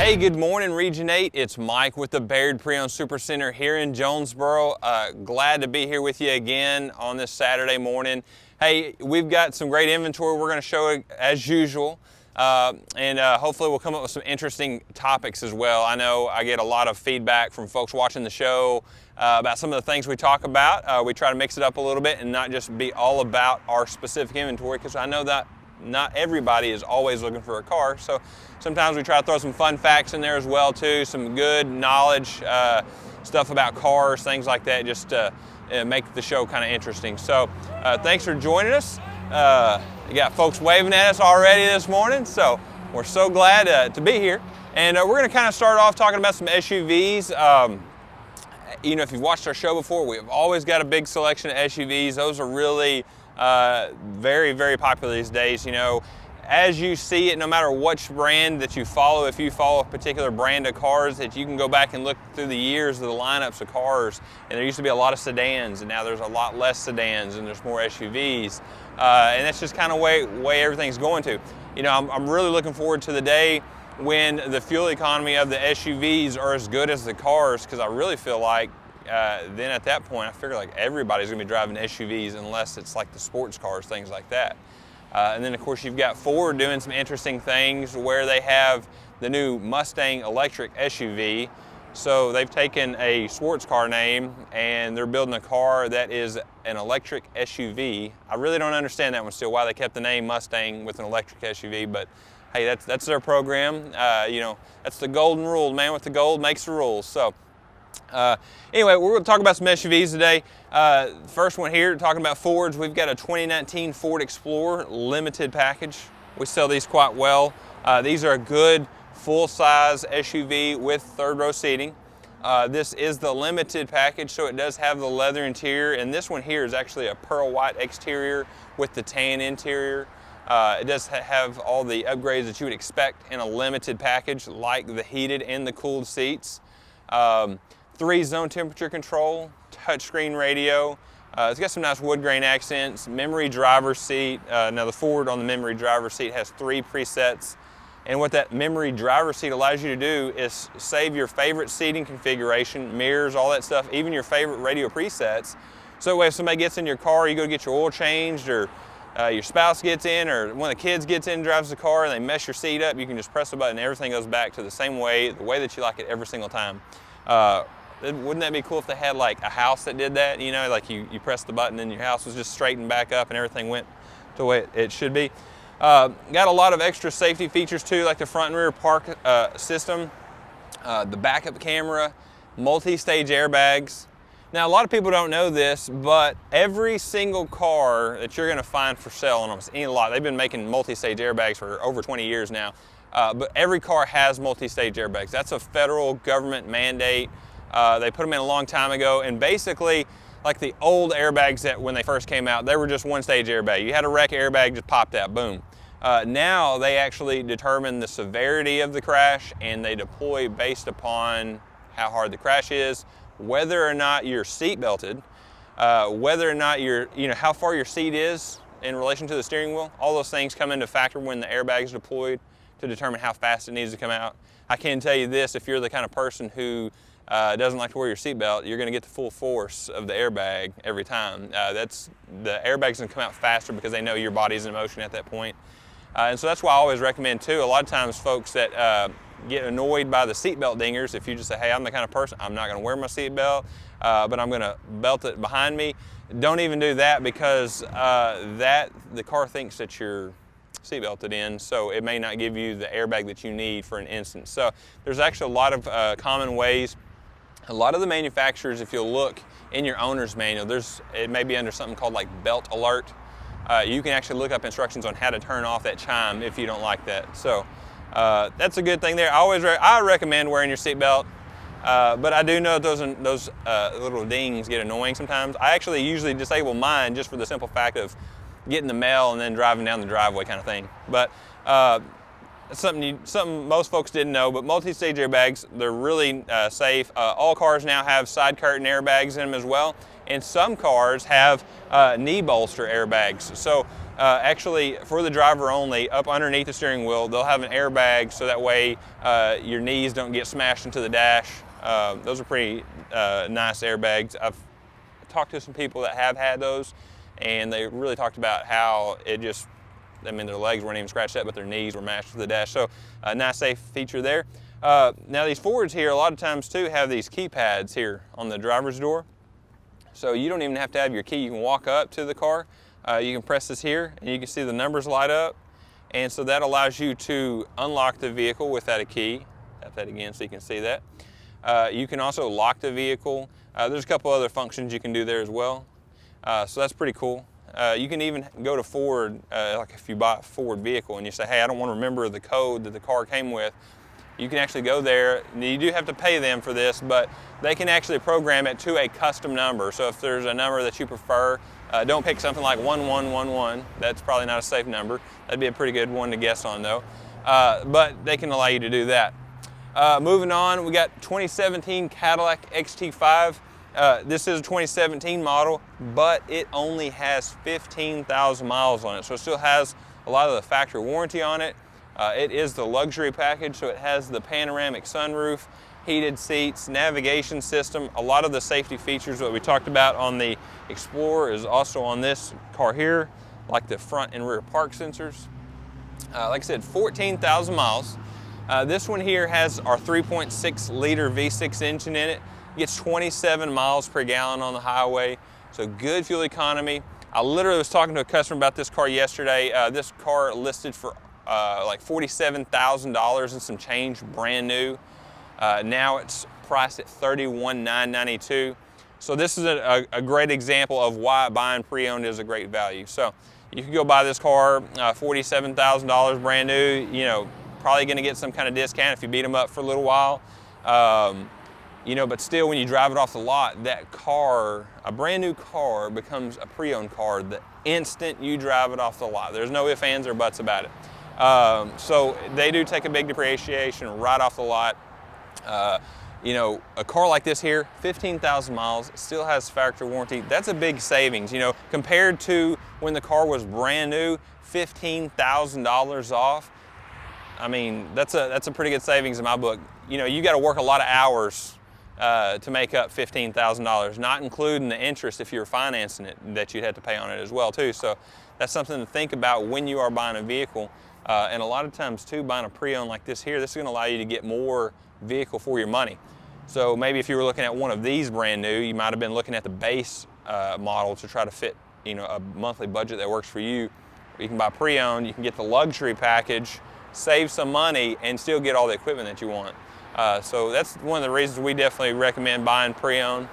Hey, good morning, Region 8. It's Mike with the Bayird Pre-Owned Super Center here in Jonesboro. Glad to be here with you again on this Saturday morning. Hey, we've got some great inventory we're going to show as usual, and hopefully we'll come up with some interesting topics as well. I know I get a lot of feedback from folks watching the show about some of the things we talk about. We try to mix it up a little bit and not just be all about our specific inventory, because I know that not everybody is always looking for a car. So sometimes we try to throw some fun facts in there as well too, some good knowledge stuff about cars, things like that, just to make the show kind of interesting. So thanks for joining us. You got folks waving at us already this morning, so we're so glad to be here. And we're going to kind of start off talking about some SUVs. You know, if you've watched our show before, we've always got a big selection of SUVs. Those are really very, very popular these days. You know, as you see it, no matter which brand that you follow, if you follow a particular brand of cars, that you can go back and look through the years of the lineups of cars, and there used to be a lot of sedans, and now there's a lot less sedans, and there's more SUVs, and that's just kind of way everything's going to. You know, I'm really looking forward to the day when the fuel economy of the SUVs are as good as the cars, because I really feel like then at that point, I figure like everybody's gonna be driving SUVs unless it's like the sports cars, things like that. And then of course you've got Ford doing some interesting things where they have the new Mustang electric SUV. So they've taken a sports car name and they're building a car that is an electric SUV. I really don't understand that one still, why they kept the name Mustang with an electric SUV, but hey, that's their program. You know, that's the golden rule. Man with the gold makes the rules. So anyway, we're going to talk about some SUVs today. First one here, talking about Fords. We've got a 2019 Ford Explorer limited package. We sell these quite well. These are a good full-size SUV with third row seating. This is the limited package, so it does have the leather interior, and this one here is actually a pearl white exterior with the tan interior. It does have all the upgrades that you would expect in a limited package, like the heated and the cooled seats. 3-zone temperature control, touchscreen radio. It's got some nice wood grain accents, memory driver's seat. Now the Ford on the memory driver's seat has 3 presets. And what that memory driver's seat allows you to do is save your favorite seating configuration, mirrors, all that stuff, even your favorite radio presets. So that way if somebody gets in your car, you go get your oil changed, or your spouse gets in, or one of the kids gets in and drives the car and they mess your seat up, you can just press the button and everything goes back to the same way, the way that you like it every single time. Wouldn't that be cool if they had like a house that did that? You know, like you press the button and your house was just straightened back up and everything went to the way it should be. Got a lot of extra safety features too, like the front and rear park system, the backup camera, multi-stage airbags. Now a lot of people don't know this, but every single car that you're going to find for sale on almost any lot, they've been making multi-stage airbags for over 20 years now, but every car has multi-stage airbags. That's a federal government mandate. They put them in a long time ago, and basically, like the old airbags that when they first came out, they were just one-stage airbag. You had a wreck airbag, just popped out, boom. Now they actually determine the severity of the crash, and they deploy based upon how hard the crash is, whether or not you're seat belted, whether or not how far your seat is in relation to the steering wheel. All those things come into factor when the airbag is deployed to determine how fast it needs to come out. I can tell you this, if you're the kind of person who doesn't like to wear your seatbelt, you're going to get the full force of the airbag every time. The airbag's going to come out faster because they know your body's in motion at that point. And so that's why I always recommend too, a lot of times folks that get annoyed by the seatbelt dingers, if you just say, hey, I'm the kind of person, I'm not going to wear my seatbelt, but I'm going to belt it behind me, don't even do that, because the car thinks that you're seatbelted in, so it may not give you the airbag that you need for an instance. So there's actually a lot of common ways. A lot of the manufacturers, if you'll look in your owner's manual, it may be under something called like belt alert. You can actually look up instructions on how to turn off that chime if you don't like that. So that's a good thing there. I recommend wearing your seatbelt, but I do know those little dings get annoying sometimes. I actually usually disable mine just for the simple fact of getting the mail and then driving down the driveway kind of thing. But something most folks didn't know, but multi-stage airbags, they're really safe. All cars now have side curtain airbags in them as well, and some cars have knee bolster airbags. So actually for the driver only, up underneath the steering wheel, they'll have an airbag so that way your knees don't get smashed into the dash. Those are pretty nice airbags. I've talked to some people that have had those, and they really talked about how it just, I mean, their legs weren't even scratched up, but their knees were mashed to the dash. So a nice safe feature there. Now these Fords here, a lot of times too, have these keypads here on the driver's door. So you don't even have to have your key. You can walk up to the car. You can press this here, and you can see the numbers light up. And so that allows you to unlock the vehicle without a key. Tap that again so you can see that. You can also lock the vehicle. There's a couple other functions you can do there as well. So that's pretty cool. You can even go to Ford, like if you buy a Ford vehicle and you say, hey, I don't want to remember the code that the car came with, you can actually go there. You do have to pay them for this, but they can actually program it to a custom number. So if there's a number that you prefer, don't pick something like 1111. That's probably not a safe number. That'd be a pretty good one to guess on though. But they can allow you to do that. Moving on, we got 2017 Cadillac XT5. This is a 2017 model, but it only has 15,000 miles on it. So it still has a lot of the factory warranty on it. It is the luxury package, so it has the panoramic sunroof, heated seats, navigation system. A lot of the safety features that we talked about on the Explorer is also on this car here, like the front and rear park sensors. Like I said, 14,000 miles. This one here has our 3.6 liter V6 engine in it. Gets 27 miles per gallon on the highway, so good fuel economy. I literally was talking to a customer about this car yesterday. This car listed for like $47,000 and some change, brand new. Now it's priced at $31,992. So this is a great example of why buying pre-owned is a great value. So you can go buy this car, $47,000 brand new. You know, probably going to get some kind of discount if you beat them up for a little while. You know, but still, when you drive it off the lot, that car, a brand new car, becomes a pre-owned car the instant you drive it off the lot. There's no ifs, ands, or buts about it. So they do take a big depreciation right off the lot. You know, a car like this here, 15,000 miles, still has factory warranty. That's a big savings, you know, compared to when the car was brand new, $15,000 off. I mean, that's a pretty good savings in my book. You know, you got to work a lot of hours to make up $15,000, not including the interest if you're financing it that you'd have to pay on it as well too. So that's something to think about when you are buying a vehicle. And a lot of times too, buying a pre-owned like this here, this is going to allow you to get more vehicle for your money. So maybe if you were looking at one of these brand new, you might have been looking at the base model to try to fit, you know, a monthly budget that works for you. You can buy pre-owned, you can get the luxury package, save some money, and still get all the equipment that you want. So that's one of the reasons we definitely recommend buying pre-owned.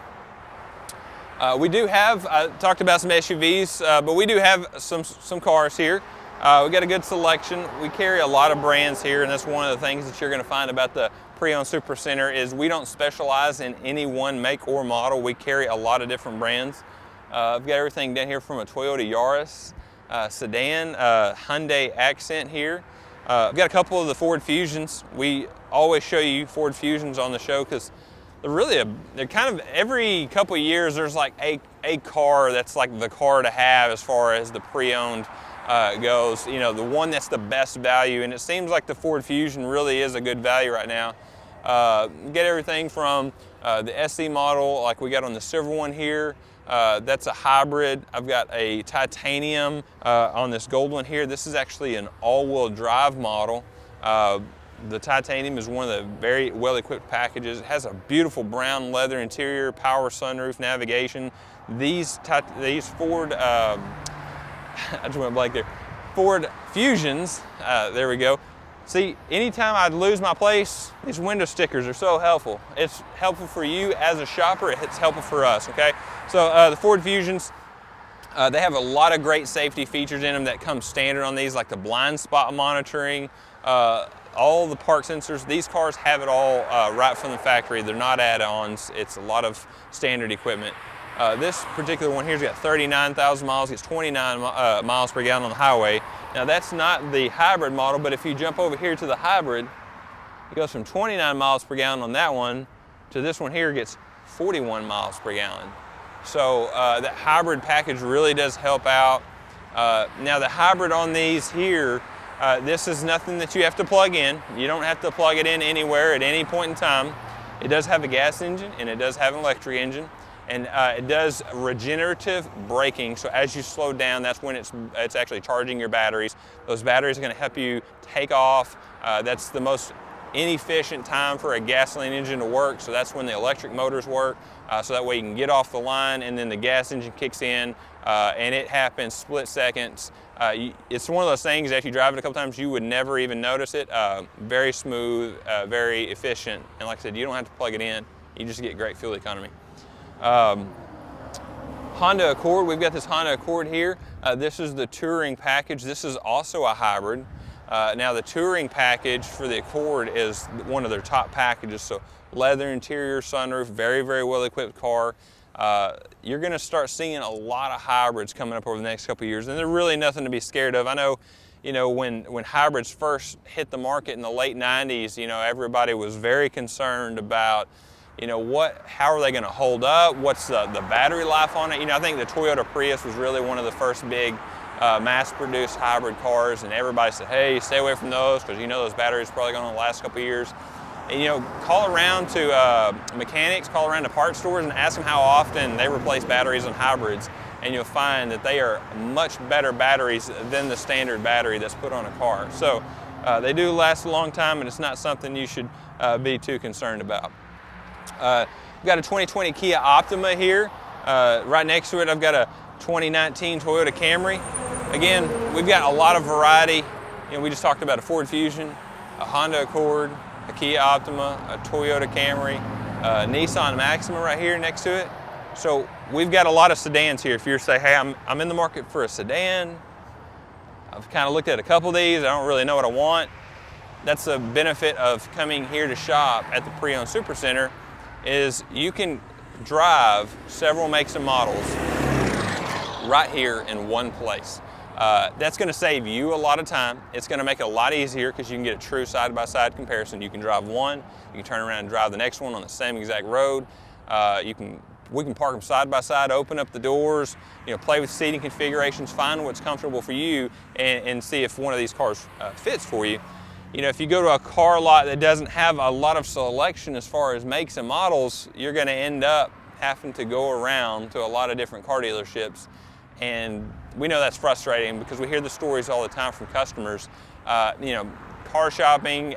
We do have, I talked about some SUVs, but we do have some cars here. We got a good selection. We carry a lot of brands here, and that's one of the things that you're going to find about the Pre-Owned Super Center is we don't specialize in any one make or model. We carry a lot of different brands. I've got everything down here from a Toyota Yaris sedan, Hyundai Accent here. I've got a couple of the Ford Fusions. We always show you Ford Fusions on the show because they're kind of every couple of years there's like a car that's like the car to have as far as the pre-owned goes. You know, the one that's the best value, and it seems like the Ford Fusion really is a good value right now. Get everything from the SE model like we got on the silver one here. That's a hybrid. I've got a titanium on this gold one here. This is actually an all-wheel drive model. The titanium is one of the very well-equipped packages. It has a beautiful brown leather interior, power sunroof, navigation. These Ford, I just went blank there. Ford Fusions, there we go. See, anytime I'd lose my place, these window stickers are so helpful. It's helpful for you as a shopper, it's helpful for us, okay? So the Ford Fusions, they have a lot of great safety features in them that come standard on these, like the blind spot monitoring, all the park sensors. These cars have it all right from the factory. They're not add-ons. It's a lot of standard equipment. This particular one here's got 39,000 miles, gets 29 miles per gallon on the highway. Now that's not the hybrid model, but if you jump over here to the hybrid, it goes from 29 miles per gallon on that one to this one here gets 41 miles per gallon. So that hybrid package really does help out. Now the hybrid on these here, this is nothing that you have to plug in. You don't have to plug it in anywhere at any point in time. It does have a gas engine and it does have an electric engine, and it does regenerative braking. So as you slow down, that's when it's actually charging your batteries. Those batteries are going to help you take off. That's the most inefficient time for a gasoline engine to work, so that's when the electric motors work, so that way you can get off the line and then the gas engine kicks in, and it happens split seconds. It's one of those things that if you drive it a couple times you would never even notice it. Very smooth, very efficient, and like I said, you don't have to plug it in, you just get great fuel economy. Honda Accord, we've got this Honda Accord here. This is the touring package. This is also a hybrid. Now the touring package for the Accord is one of their top packages, so leather interior, sunroof, very, very well equipped car. You're going to start seeing a lot of hybrids coming up over the next couple of years, and they're really nothing to be scared of. I know, when hybrids first hit the market in the late 90s, everybody was very concerned about, how are they going to hold up? What's the battery life on it? I think the Toyota Prius was really one of the first big mass-produced hybrid cars, and everybody said, hey, stay away from those because those batteries are probably going to last a couple of years. And call around to mechanics, call around to parts stores and ask them how often they replace batteries on hybrids, and you'll find that they are much better batteries than the standard battery that's put on a car. So they do last a long time, and it's not something you should be too concerned about. We've got a 2020 Kia Optima here. Right next to it I've got a 2019 Toyota Camry. Again, we've got a lot of variety. We just talked about a Ford Fusion, a Honda Accord, a Kia Optima, a Toyota Camry, a Nissan Maxima right here next to it. So we've got a lot of sedans here. If you're saying, hey, I'm in the market for a sedan, I've kind of looked at a couple of these, I don't really know what I want. That's the benefit of coming here to shop at the Pre-Owned Supercenter, is you can drive several makes and models right here in one place. That's going to save you a lot of time. It's going to make it a lot easier because you can get a true side-by-side comparison. You can drive one, you can turn around and drive the next one on the same exact road. We can park them side by side, open up the doors, play with seating configurations, find what's comfortable for you, and see if one of these cars fits for you. If you go to a car lot that doesn't have a lot of selection as far as makes and models, you're going to end up having to go around to a lot of different car dealerships. And we know that's frustrating because we hear the stories all the time from customers. Car shopping,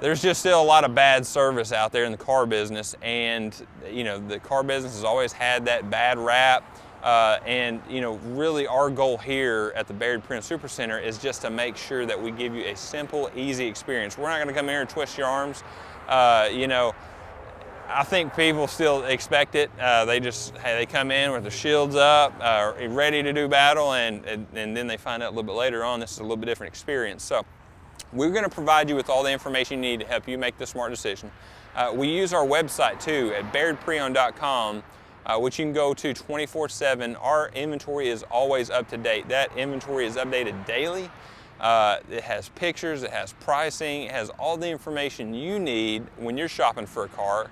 there's just still a lot of bad service out there in the car business, and the car business has always had that bad rap. Really our goal here at the Bayird Pre-Owned Supercenter is just to make sure that we give you a simple, easy experience. We're not going to come here and twist your arms. I think people still expect it. They come in with their shields up, ready to do battle, and then they find out a little bit later on this is a little bit different experience. So we're going to provide you with all the information you need to help you make the smart decision. We use our website too at BayardPreOwned.com, which you can go to 24/7. Our inventory is always up to date. That inventory is updated daily. It has pictures, it has pricing, it has all the information you need when you're shopping for a car.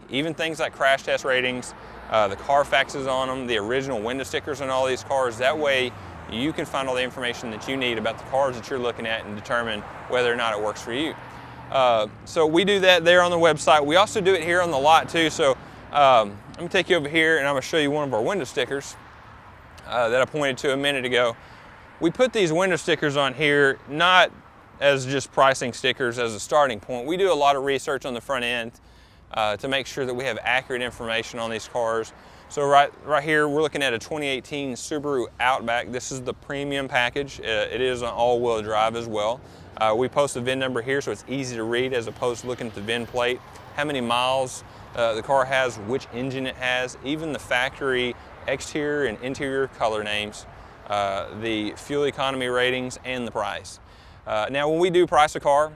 Even things like crash test ratings, the Carfaxes on them, the original window stickers on all these cars. That way you can find all the information that you need about the cars that you're looking at and determine whether or not it works for you. So we do that there on the website. We also do it here on the lot too. So I'm going to take you over here and I'm going to show you one of our window stickers that I pointed to a minute ago. We put these window stickers on here not as just pricing stickers as a starting point. We do a lot of research on the front end to make sure that we have accurate information on these cars. So right here we're looking at a 2018 Subaru Outback. This is the premium package. It is an all-wheel drive as well. We post the VIN number here so it's easy to read as opposed to looking at the VIN plate, how many miles the car has, which engine it has, even the factory exterior and interior color names, the fuel economy ratings, and the price. Now when we do price a car,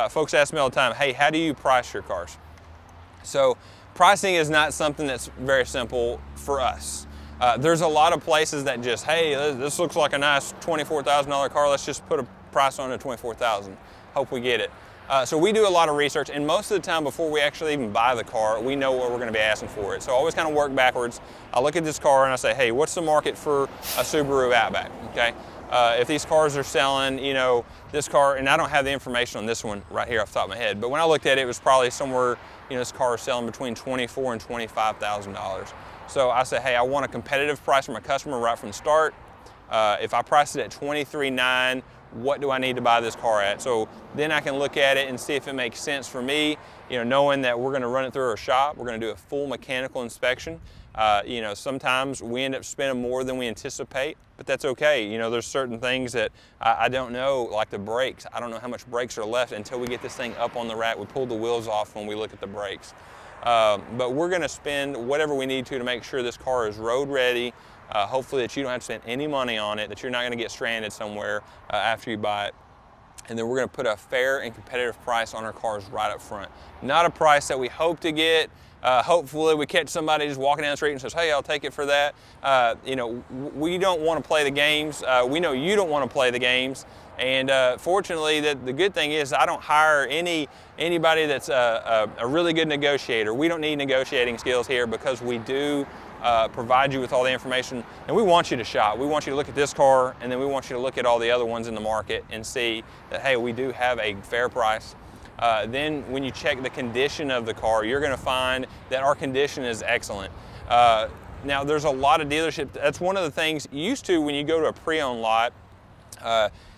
folks ask me all the time, hey, how do you price your cars? So pricing is not something that's very simple for us. There's a lot of places that just, hey, this looks like a nice $24,000 car, let's just put a price on it, $24,000. Hope we get it. So we do a lot of research, and most of the time before we actually even buy the car, we know what we're going to be asking for it. So I always kind of work backwards. I look at this car and I say, hey, what's the market for a Subaru Outback, okay? If these cars are selling, you know, this car, and I don't have the information on this one right here off the top of my head, but when I looked at it, it was probably somewhere, you know, this car is selling between $24,000 and $25,000. So I said, hey, I want a competitive price from a customer right from the start. If I price it at $23,900, what do I need to buy this car at? So then I can look at it and see if it makes sense for me, you know, knowing that we're going to run it through our shop. We're going to do a full mechanical inspection. You know, sometimes we end up spending more than we anticipate, but that's okay. You know, there's certain things that I don't know, like the brakes. I don't know how much brakes are left until we get this thing up on the rack. We pull the wheels off when we look at the brakes. But we're going to spend whatever we need to make sure this car is road ready. Hopefully that you don't have to spend any money on it, that you're not going to get stranded somewhere after you buy it. And then we're going to put a fair and competitive price on our cars right up front. Not a price that we hope to get. Hopefully we catch somebody just walking down the street and says, hey, I'll take it for that. You know, we don't want to play the games. We know you don't want to play the games. And fortunately, the good thing is I don't hire anybody that's a really good negotiator. We don't need negotiating skills here because we do provide you with all the information, and we want you to shop. We want you to look at this car, and then we want you to look at all the other ones in the market and see that, hey, we do have a fair price. Then when you check the condition of the car, you're going to find that our condition is excellent. Now, there's a lot of dealerships. That's one of the things used to when you go to a pre-owned lot,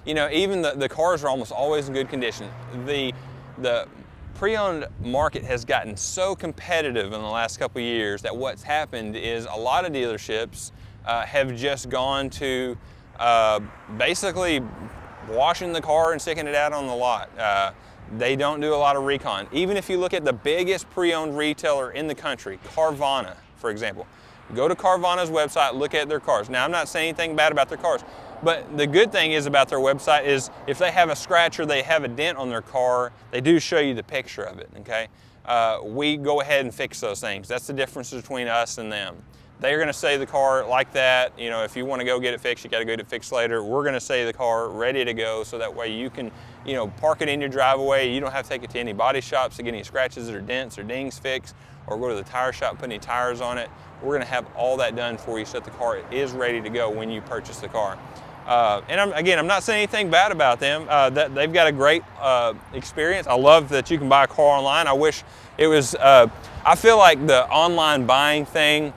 you know, even the cars are almost always in good condition. The pre-owned market has gotten so competitive in the last couple of years that what's happened is a lot of dealerships have just gone to basically washing the car and sticking it out on the lot. They don't do a lot of recon. Even if you look at the biggest pre-owned retailer in the country, Carvana, for example. Go to Carvana's website, look at their cars. Now, I'm not saying anything bad about their cars, but the good thing is about their website is if they have a scratch or they have a dent on their car, they do show you the picture of it, okay? We go ahead and fix those things. That's the difference between us and them. They're going to say the car like that, you know, if you want to go get it fixed, you got to go get it fixed later. We're going to say the car ready to go so that way you can, you know, park it in your driveway. You don't have to take it to any body shops to get any scratches or dents or dings fixed, or go to the tire shop, put any tires on it. We're going to have all that done for you so that the car is ready to go when you purchase the car. And I'm not saying anything bad about them. That they've got a great experience. I love that you can buy a car online. I wish it was, I feel like the online buying thing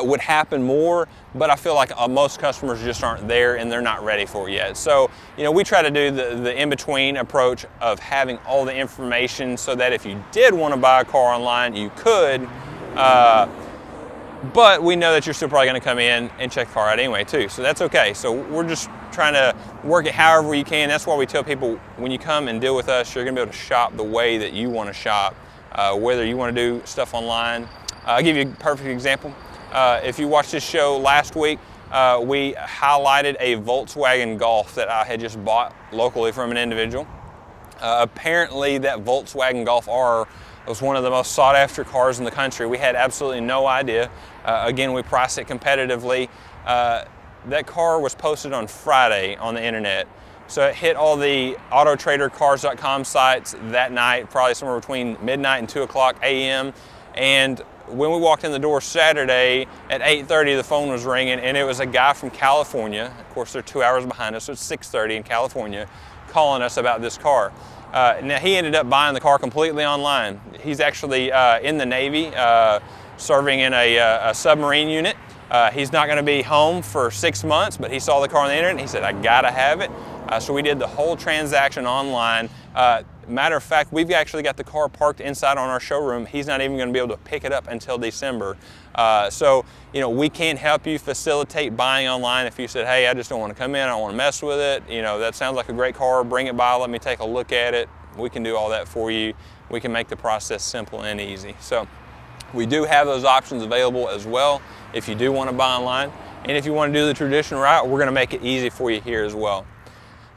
would happen more, but I feel like most customers just aren't there and they're not ready for it yet. So, you know, we try to do the in-between approach of having all the information so that if you did want to buy a car online, you could, but we know that you're still probably going to come in and check the car out anyway too, so that's okay. So we're just trying to work it however you can. That's why we tell people when you come and deal with us, you're going to be able to shop the way that you want to shop, whether you want to do stuff online. I'll give you a perfect example. If you watched this show last week, we highlighted a Volkswagen Golf that I had just bought locally from an individual. Apparently that Volkswagen Golf R was one of the most sought after cars in the country. We had absolutely no idea. Again, we priced it competitively. That car was posted on Friday on the internet. So it hit all the AutoTraderCars.com sites that night, probably somewhere between midnight and 2 o'clock a.m. And when we walked in the door Saturday at 8:30, the phone was ringing, and it was a guy from California. Of course, they're 2 hours behind us, so it's 6:30 in California, calling us about this car. Now, he ended up buying the car completely online. He's actually in the Navy, serving in a submarine unit. He's not going to be home for 6 months, but he saw the car on the internet and he said, I gotta have it. So we did the whole transaction online. Matter of fact, we've actually got the car parked inside on our showroom. He's not even going to be able to pick it up until December. So, you know, we can help you facilitate buying online. If you said, hey, I just don't want to come in, I don't want to mess with it, you know, that sounds like a great car, bring it by, let me take a look at it. We can do all that for you. We can make the process simple and easy. So we do have those options available as well if you do want to buy online. And if you want to do the traditional route, we're going to make it easy for you here as well.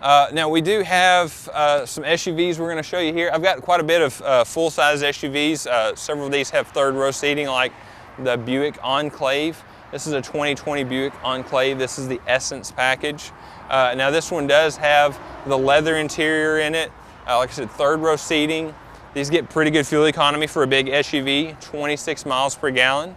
Now we do have some SUVs we're going to show you here. I've got quite a bit of full-size SUVs. Several of these have third-row seating, like the Buick Enclave. This is a 2020 Buick Enclave. This is the Essence package. Now this one does have the leather interior in it. Like I said, third row seating. These get pretty good fuel economy for a big SUV, 26 miles per gallon.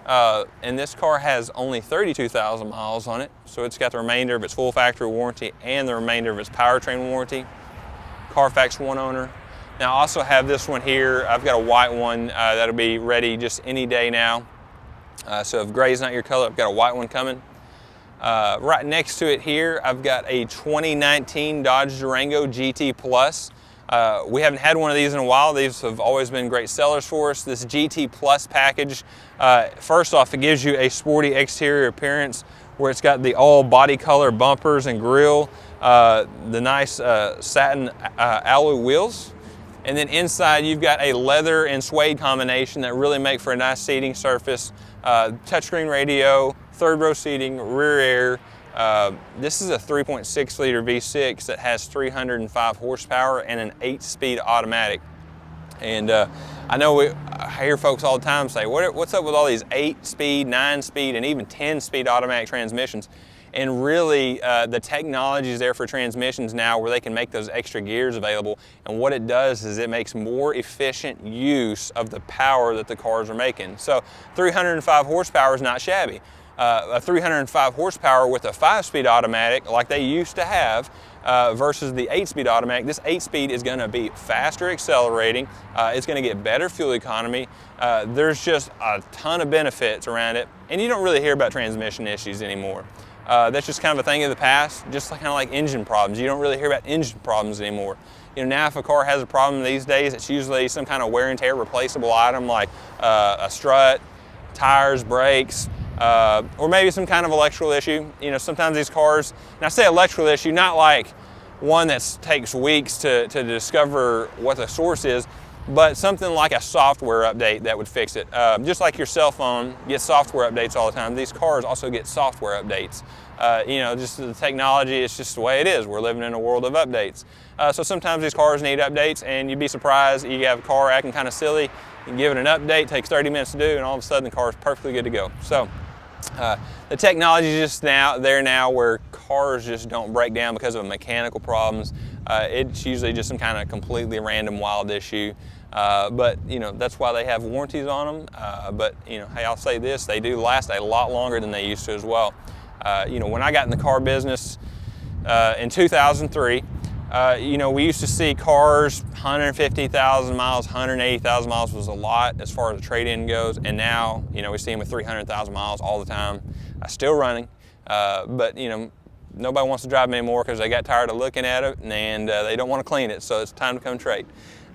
And this car has only 32,000 miles on it, so it's got the remainder of its full factory warranty and the remainder of its powertrain warranty. Carfax One owner. Now I also have this one here. I've got a white one that'll be ready just any day now. So if gray's not your color, I've got a white one coming. Right next to it here, I've got a 2019 Dodge Durango GT Plus. We haven't had one of these in a while. These have always been great sellers for us. This GT Plus package, first off, it gives you a sporty exterior appearance where it's got the all body color bumpers and grille, the nice satin alloy wheels. And then inside you've got a leather and suede combination that really make for a nice seating surface. Touchscreen radio, third row seating, rear air. This is a 3.6 liter V6 that has 305 horsepower and an 8-speed automatic. And I know I hear folks all the time say, what's up with all these 8-speed, 9-speed, and even 10-speed automatic transmissions? And really, the technology is there for transmissions now where they can make those extra gears available. And what it does is it makes more efficient use of the power that the cars are making. So 305 horsepower is not shabby. A 305 horsepower with a 5-speed automatic like they used to have versus the 8-speed automatic. This 8-speed is going to be faster accelerating. It's going to get better fuel economy. There's just a ton of benefits around it, and you don't really hear about transmission issues anymore. That's just kind of a thing of the past, just kind of like engine problems. You don't really hear about engine problems anymore. You know, now if a car has a problem these days, it's usually some kind of wear and tear replaceable item like a strut, tires, brakes, or maybe some kind of electrical issue. You know, sometimes these cars, and I say electrical issue, not like one that takes weeks to discover what the source is, but something like a software update that would fix it. Just like your cell phone gets software updates all the time, these cars also get software updates. You know, just the technology, it's just the way it is. We're living in a world of updates. So sometimes these cars need updates, and you'd be surprised, you have a car acting kind of silly, you give it an update, takes 30 minutes to do, and all of a sudden the car is perfectly good to go. So the technology is just there now where cars just don't break down because of mechanical problems. It's usually just some kind of completely random wild issue. But you know, that's why they have warranties on them. But you know, hey, I'll say this, they do last a lot longer than they used to as well. You know, when I got in the car business in 2003, you know, we used to see cars 150,000 miles, 180,000 miles was a lot as far as the trade-in goes, and now, you know, we see them with 300,000 miles all the time. Still running, but you know, nobody wants to drive them anymore because they got tired of looking at it and they don't want to clean it, so it's time to come trade.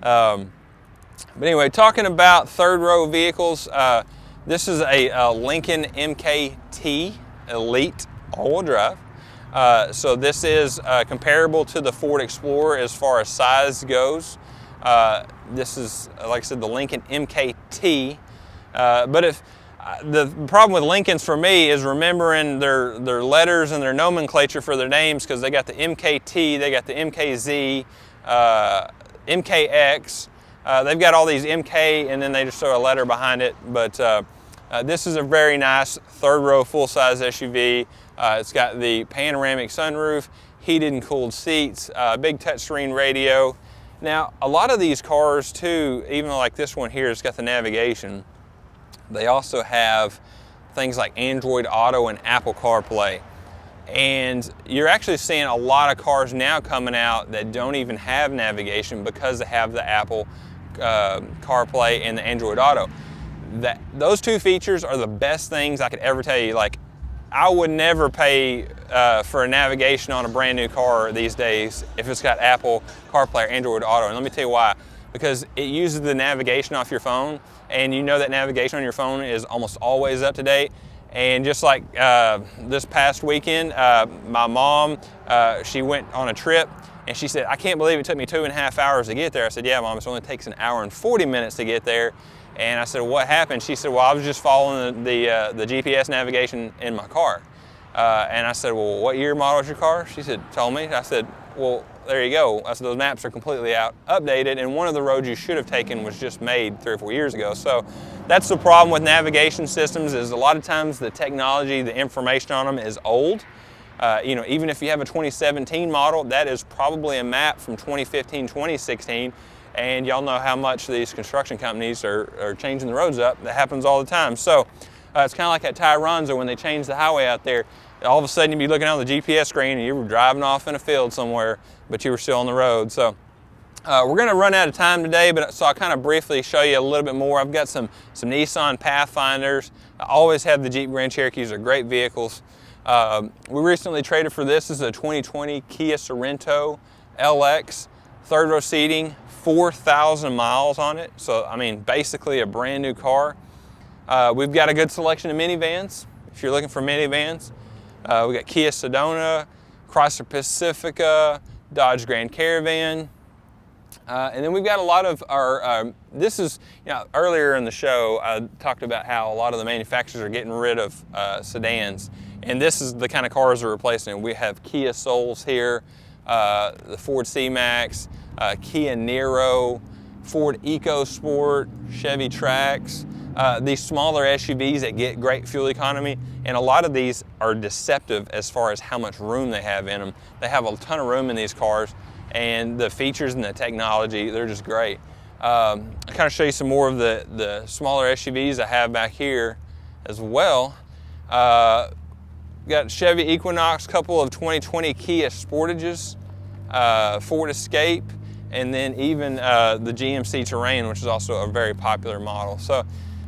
But anyway, talking about third row vehicles, this is a Lincoln MKT Elite all-wheel drive. So this is comparable to the Ford Explorer as far as size goes. This is, like I said, the Lincoln MKT. But if the problem with Lincolns for me is remembering their letters and their nomenclature for their names, because they got the MKT, they got the MKZ, MKX. They've got all these MK, and then they just throw a letter behind it. But this is a very nice third row full-size SUV. It's got the panoramic sunroof, heated and cooled seats, big touchscreen radio. Now, a lot of these cars too, even like this one here, it's got the navigation. They also have things like Android Auto and Apple CarPlay. And you're actually seeing a lot of cars now coming out that don't even have navigation because they have the Apple CarPlay and the Android Auto. Those two features are the best things I could ever tell you. Like, I would never pay for a navigation on a brand new car these days if it's got Apple CarPlay or Android Auto. And let me tell you why. Because it uses the navigation off your phone, and you know that navigation on your phone is almost always up to date. And just like this past weekend, my mom, she went on a trip, and she said, I can't believe it took me 2.5 hours to get there. I said, yeah, Mom, it only takes 1 hour and 40 minutes to get there. And I said, what happened? She said, well, I was just following the GPS navigation in my car. And I said, well, what year model is your car? She said, told me. I said, well, there you go. I said, those maps are completely updated, and one of the roads you should have taken was just made 3 or 4 years ago. So that's the problem with navigation systems, is a lot of times the technology, the information on them is old. You know, even if you have a 2017 model, that is probably a map from 2015, 2016. And y'all know how much these construction companies are changing the roads up. That happens all the time. So it's kind of like at Tyronza when they changed the highway out there. All of a sudden you'd be looking on the GPS screen and you were driving off in a field somewhere, but you were still on the road. So we're going to run out of time today, but so I'll kind of briefly show you a little bit more. I've got some Nissan Pathfinders. I always have the Jeep Grand Cherokees. They're great vehicles. We recently traded for this. This is a 2020 Kia Sorento LX, third row seating, 4,000 miles on it. So, I mean, basically a brand new car. We've got a good selection of minivans. If you're looking for minivans, we got Kia Sedona, Chrysler Pacifica, Dodge Grand Caravan. And then we've got a lot of our, this is, you know, earlier in the show, I talked about how a lot of the manufacturers are getting rid of sedans. And this is the kind of cars we're replacing. We have Kia Souls here, the Ford C-Max, Kia Niro, Ford EcoSport, Chevy Trax, these smaller SUVs that get great fuel economy. And a lot of these are deceptive as far as how much room they have in them. They have a ton of room in these cars, and the features and the technology, they're just great. I'll kind of show you some more of the smaller SUVs I have back here as well. Got Chevy Equinox, couple of 2020 Kia Sportages, Ford Escape, and then even the GMC Terrain, which is also a very popular model. So,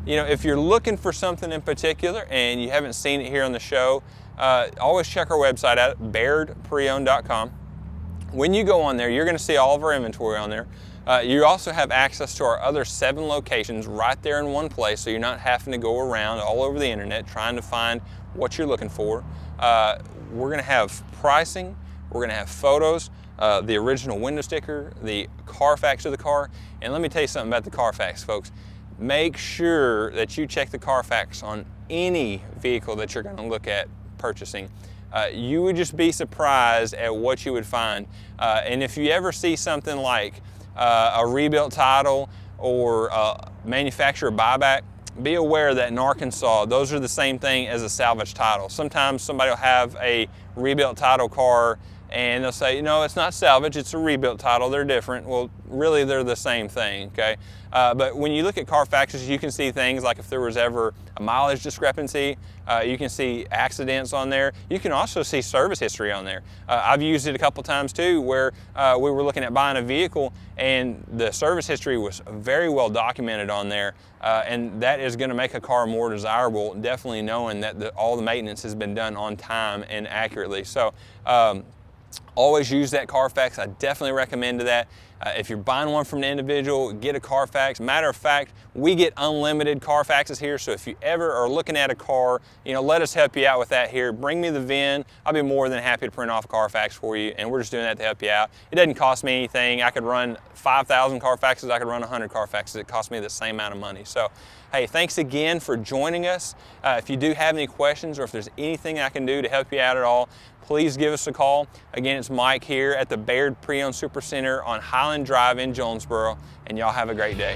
you know, if you're looking for something in particular and you haven't seen it here on the show, always check our website out at BayardPreOwned.com. When you go on there, you're going to see all of our inventory on there. You also have access to our other 7 locations right there in one place, so you're not having to go around all over the internet trying to find what you're looking for. We're going to have pricing, we're going to have photos, the original window sticker, the Carfax of the car. And let me tell you something about the Carfax, folks. Make sure that you check the Carfax on any vehicle that you're going to look at purchasing. You would just be surprised at what you would find. And if you ever see something like a rebuilt title or manufacturer buyback, be aware that in Arkansas, those are the same thing as a salvage title. Sometimes somebody will have a rebuilt title car and they'll say, you know, it's not salvage, it's a rebuilt title, they're different. Well, really they're the same thing, okay? But when you look at Carfaxes, you can see things like if there was ever a mileage discrepancy, you can see accidents on there. You can also see service history on there. I've used it a couple times too, where we were looking at buying a vehicle and the service history was very well documented on there. And that is gonna make a car more desirable, definitely knowing that all the maintenance has been done on time and accurately. So, always use that Carfax. I definitely recommend that. If you're buying one from an individual, get a Carfax. Matter of fact, we get unlimited Carfaxes here, so if you ever are looking at a car, you know, let us help you out with that here. Bring me the VIN. I'll be more than happy to print off a Carfax for you, and we're just doing that to help you out. It doesn't cost me anything. I could run 5,000 Carfaxes. I could run 100 Carfaxes. It costs me the same amount of money. So, hey, thanks again for joining us. If you do have any questions or if there's anything I can do to help you out at all, please give us a call. Again, it's Mike here at the Bayird Pre-Owned Super Center on Highland Drive in Jonesboro, and y'all have a great day.